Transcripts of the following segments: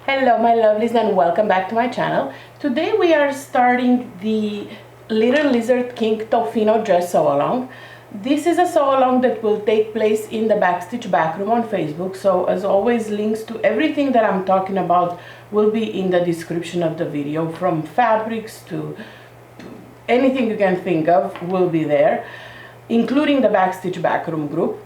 Hello my lovelies and welcome back to my channel. Today we are starting the Little Lizard King Tofino dress sew along. This is a sew along that will take place in the Backstitch Backroom on Facebook. So as always, links to everything that I'm talking about will be in the description of the video, from fabrics to anything you can think of will be there, including the Backstitch Backroom group.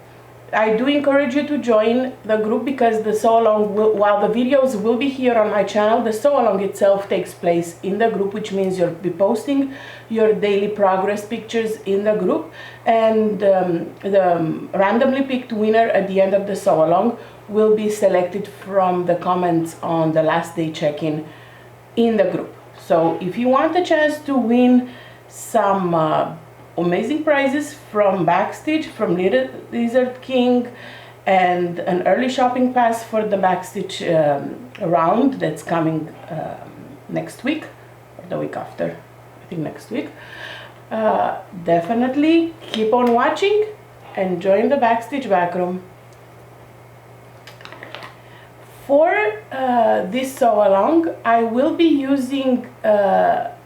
I do encourage you to join the group because the sew along while the videos will be here on my channel, the sew along itself takes place in the group, which means you'll be posting your daily progress pictures in the group, and the randomly picked winner at the end of the sew along will be selected from the comments on the last day check-in in the group. So if you want a chance to win some amazing prizes from Backstitch, from Little Lizard King, and an early shopping pass for the Backstitch round that's coming next week or the week after, I think next week. Definitely keep on watching and join the Backstitch Backroom. For this sew along, I will be using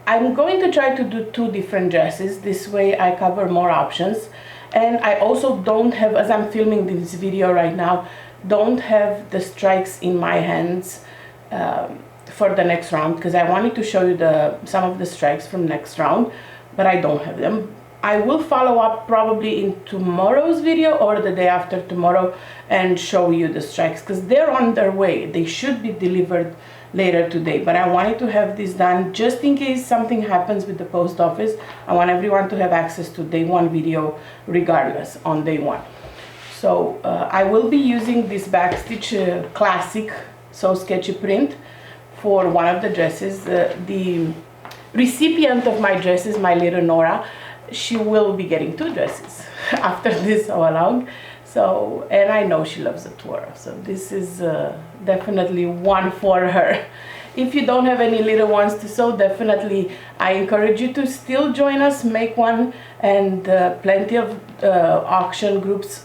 I'm going to try to do two different dresses. This way I cover more options, and I also don't have, as I'm filming this video right now, don't have the strikes in my hands for the next round, because I wanted to show you some of the strikes from next round, but I don't have them. I will follow up probably in tomorrow's video or the day after tomorrow and show you the strikes, because they're on their way. They should be delivered later today, but I wanted to have this done just in case something happens with the post office. I want everyone to have access to day one video regardless on day one. So I will be using this Backstitch classic So Sketchy print for one of the dresses. The recipient of my dresses, my little Nora, she will be getting two dresses after this sew along. So, and I know she loves a twirl, so this is definitely one for her. If you don't have any little ones to sew, definitely I encourage you to still join us, make one, and plenty of auction groups,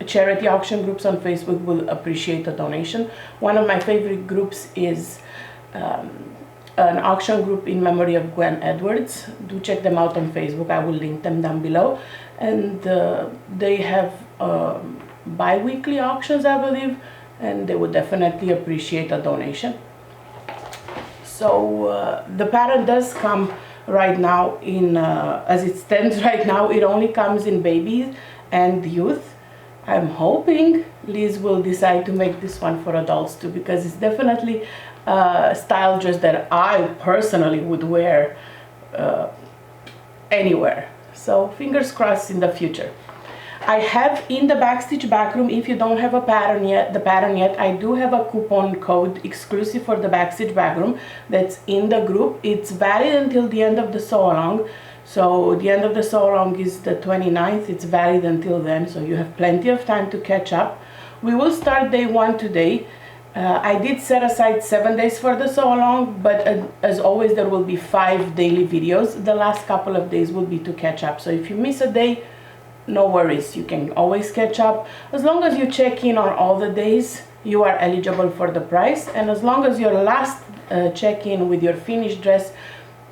charity auction groups on Facebook will appreciate a donation. One of my favorite groups is an auction group in memory of Gwen Edwards. Do check them out on Facebook. I will link them down below. And they have bi-weekly auctions, I believe, and they would definitely appreciate a donation. So the pattern does come right now in, as it stands right now, it only comes in babies and youth. I'm hoping Liz will decide to make this one for adults too, because it's definitely a style dress that I personally would wear anywhere. So fingers crossed in the future. I have in the Backstitch Backroom, if you don't have the pattern yet, I do have a coupon code exclusive for the Backstitch Backroom that's in the group. It's valid until the end of the sew along. So the end of the sew along is the 29th. It's valid until then, so you have plenty of time to catch up. We will start day one today. I did set aside 7 days for the sew along, but as always there will be 5 daily videos. The last couple of days will be to catch up. So if you miss a day, no worries, you can always catch up. As long as you check in on all the days, you are eligible for the price, and as long as your last check-in with your finished dress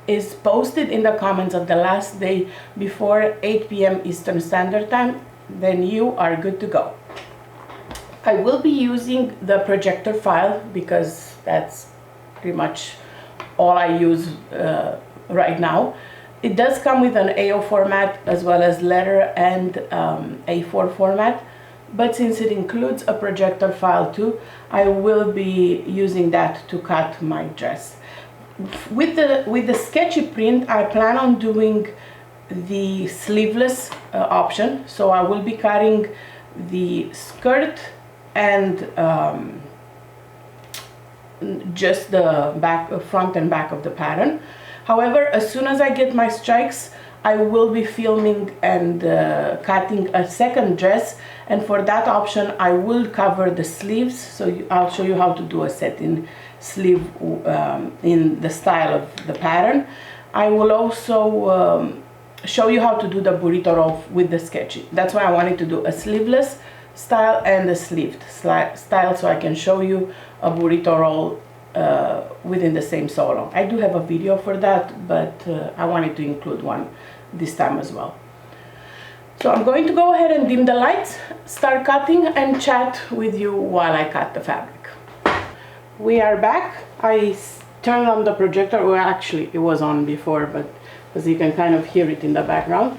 is posted in the comments of the last day before 8 p.m. Eastern Standard Time, then you are good to go. I will be using the projector file because that's pretty much all I use right now. It does come with an A0 format as well as letter and A4 format, but since it includes a projector file too, I will be using that to cut my dress. With the sketchy print, I plan on doing the sleeveless option, so I will be cutting the skirt and just the front and back of the pattern. However, as soon as I get my strikes, I will be filming and cutting a second dress, and for that option I will cover the sleeves. So I'll show you how to do a satin sleeve in the style of the pattern. I will also show you how to do the burrito roll with the sketchy. That's why I wanted to do a sleeveless style and a sleeved style, so I can show you a burrito roll within the same sew along. I do have a video for that, but I wanted to include one this time as well. So I'm going to go ahead and dim the lights, start cutting, and chat with you while I cut the fabric. We are back. I turned on the projector, well actually it was on before, but as you can kind of hear it in the background.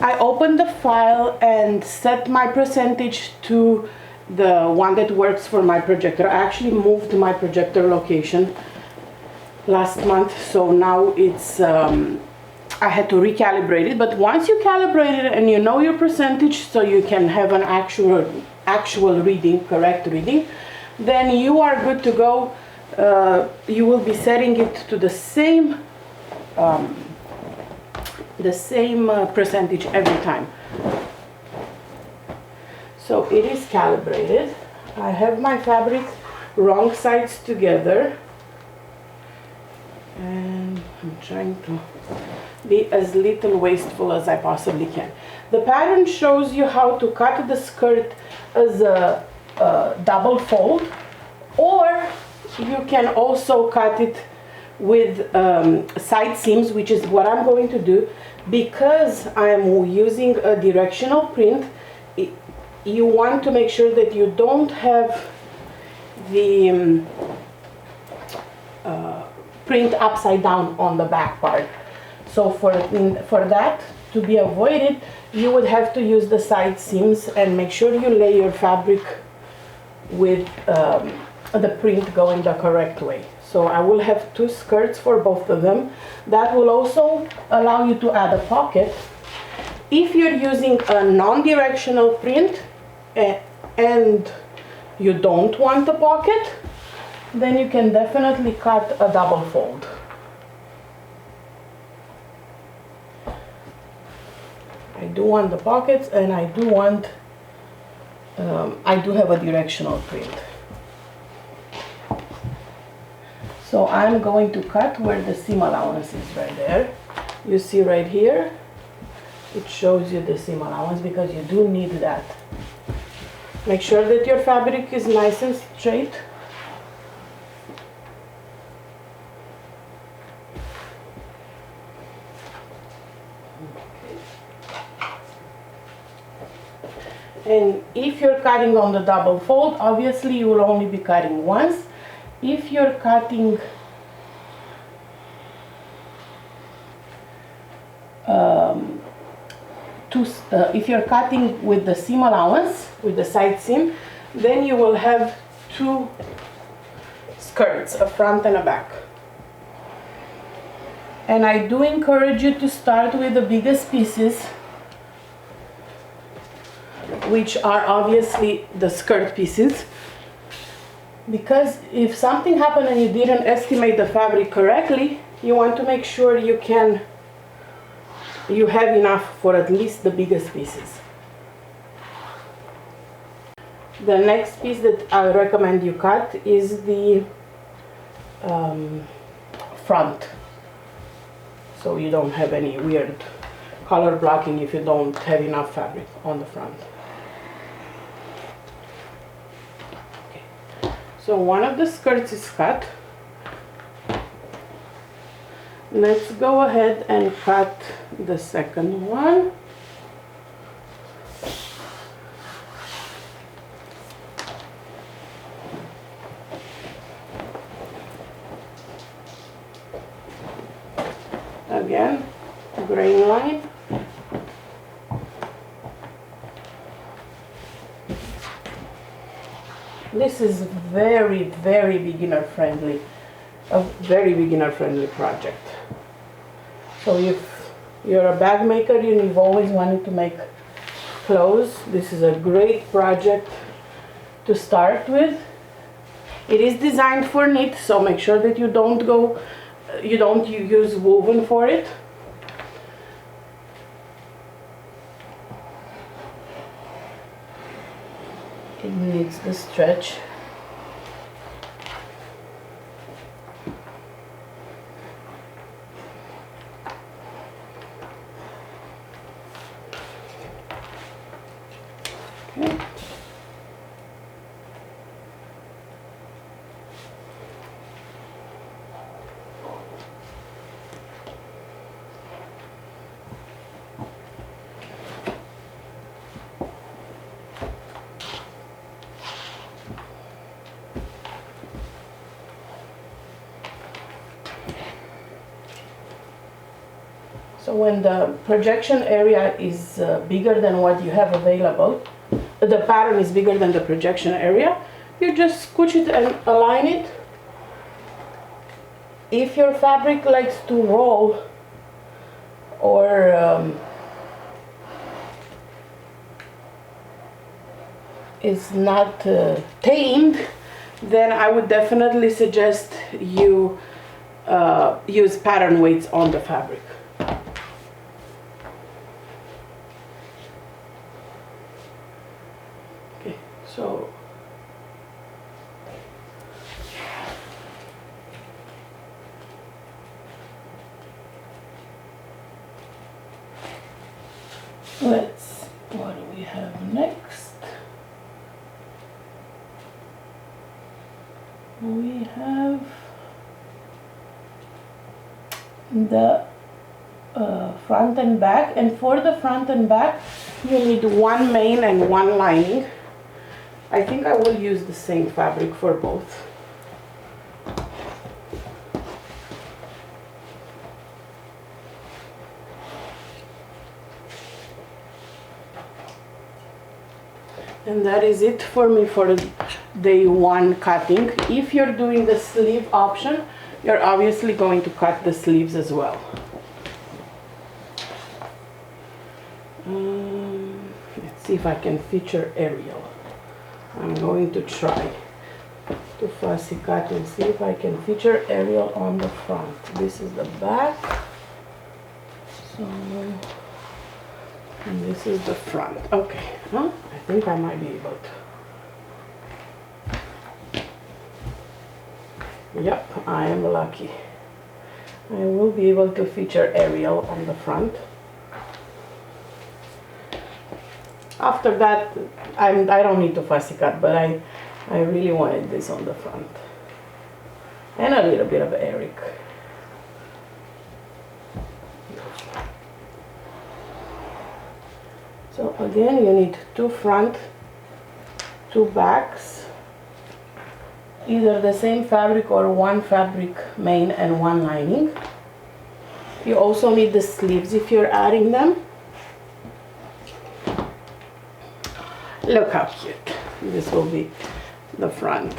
I opened the file and set my percentage to the one that works for my projector. I actually moved my projector location last month, so now it's I had to recalibrate it. But once you calibrate it and you know your percentage, so you can have an actual reading, correct reading, then you are good to go. You will be setting it to the same percentage every time. So it is calibrated. I have my fabric wrong sides together, and I'm trying to be as little wasteful as I possibly can. The pattern shows you how to cut the skirt as a double fold, or you can also cut it with side seams, which is what I'm going to do. Because I'm using a directional print, you want to make sure that you don't have the print upside down on the back part. So for that to be avoided, you would have to use the side seams and make sure you lay your fabric with the print going the correct way. So I will have 2 skirts for both of them. That will also allow you to add a pocket. If you're using a non-directional print and you don't want a pocket, then you can definitely cut a double fold. I do want the pockets, and I do want, I do have a directional print. So I'm going to cut where the seam allowance is right there. You see right here, it shows you the seam allowance because you do need that. Make sure that your fabric is nice and straight. And if you're cutting on the double fold, obviously you will only be cutting once. If you're cutting if you're cutting with the seam allowance, with the side seam, then you will have 2 skirts, a front and a back. And I do encourage you to start with the biggest pieces, which are obviously the skirt pieces, because if something happened and you didn't estimate the fabric correctly, you want to make sure you have enough for at least the biggest pieces. The next piece that I recommend you cut is the front, so you don't have any weird color blocking if you don't have enough fabric on the front. So one of the skirts is cut. Let's go ahead and cut the second one. Again, grain line. This is very, very beginner friendly, a very beginner friendly project. So if you're a bag maker and you've always wanted to make clothes, this is a great project to start with. It is designed for knit, so make sure that you don't use woven for it. It needs the stretch. Okay. So when the projection area is bigger than what you have available, the pattern is bigger than the projection area, you just scooch it and align it. If your fabric likes to roll or is not tamed, then I would definitely suggest you use pattern weights on the fabric. Okay, so let's see, what do we have next? We have the front and back, and for the front and back you need one main and one lining. I think I will use the same fabric for both. And that is it for me for day one cutting. If you're doing the sleeve option, you're obviously going to cut the sleeves as well. Let's see if I can feature aerial. I'm going to try to fussy cut and see if I can feature aerial on the front. This is the back. So, and this is the front. Okay, huh? I think I might be able to. Yep, I am lucky. I will be able to feature aerial on the front. After that, I don't need to fussy cut, but I really wanted this on the front. And a little bit of Eric. So again, you need two front, two backs, either the same fabric or one fabric main and one lining. You also need the sleeves if you're adding them. Look how cute. This will be the front.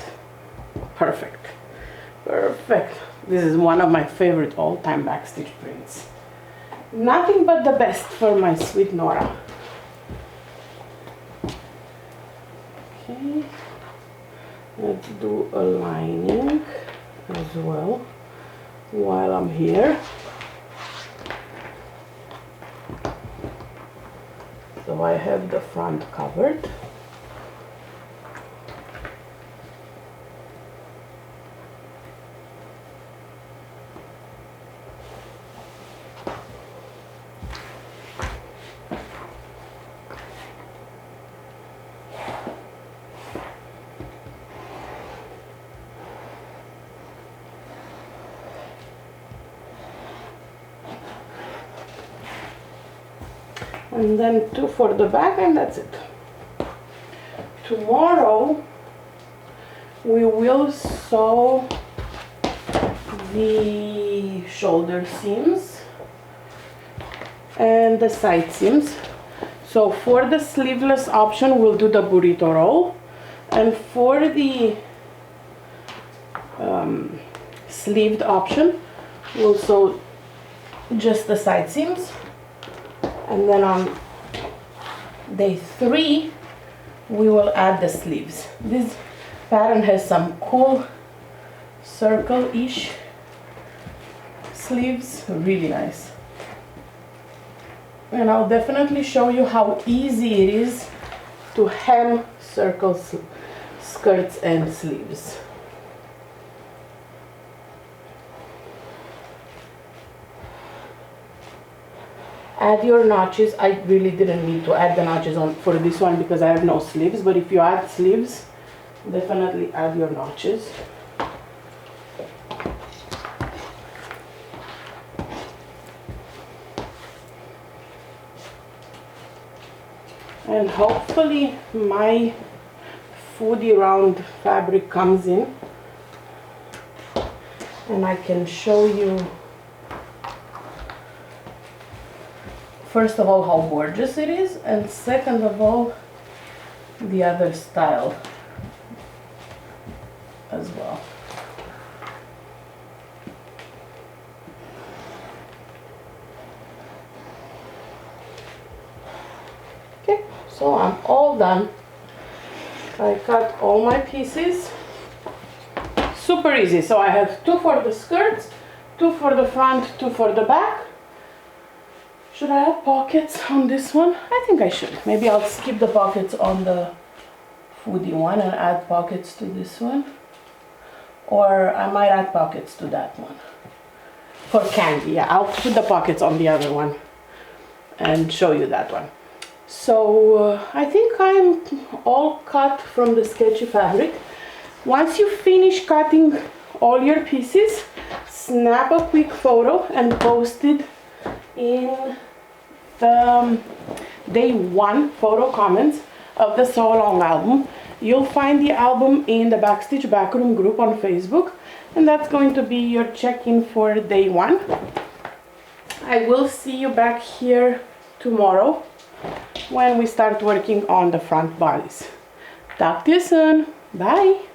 Perfect. Perfect. This is one of my favorite all-time backstitch prints. Nothing but the best for my sweet Nora. Okay. Let's do a lining as well while I'm here. So I have the front covered. And then two for the back, and that's it. Tomorrow we will sew the shoulder seams and the side seams. So for the sleeveless option, we'll do the burrito roll, and for the sleeved option, we'll sew just the side seams. And then on day 3, we will add the sleeves. This pattern has some cool circle-ish sleeves, really nice. And I'll definitely show you how easy it is to hem circle skirts and sleeves. Add your notches. I really didn't need to add the notches on for this one because I have no sleeves, but if you add sleeves, definitely add your notches. And hopefully my foodie round fabric comes in and I can show you first of all, how gorgeous it is, and second of all, the other style as well. Okay, so I'm all done. I cut all my pieces. Super easy. So I have 2 for the skirts, 2 for the front, 2 for the back. Should I have pockets on this one? I think I should. Maybe I'll skip the pockets on the foodie one and add pockets to this one. Or I might add pockets to that one. For candy, yeah, I'll put the pockets on the other one and show you that one. So I think I'm all cut from the sketchy fabric. Once you finish cutting all your pieces, snap a quick photo and post it in the day 1 photo comments of the Sew Along album. You'll find the album in the Backstitch Backroom group on Facebook, and that's going to be your check-in for day 1. I will see you back here tomorrow when we start working on the front bodies. Talk to you soon. Bye.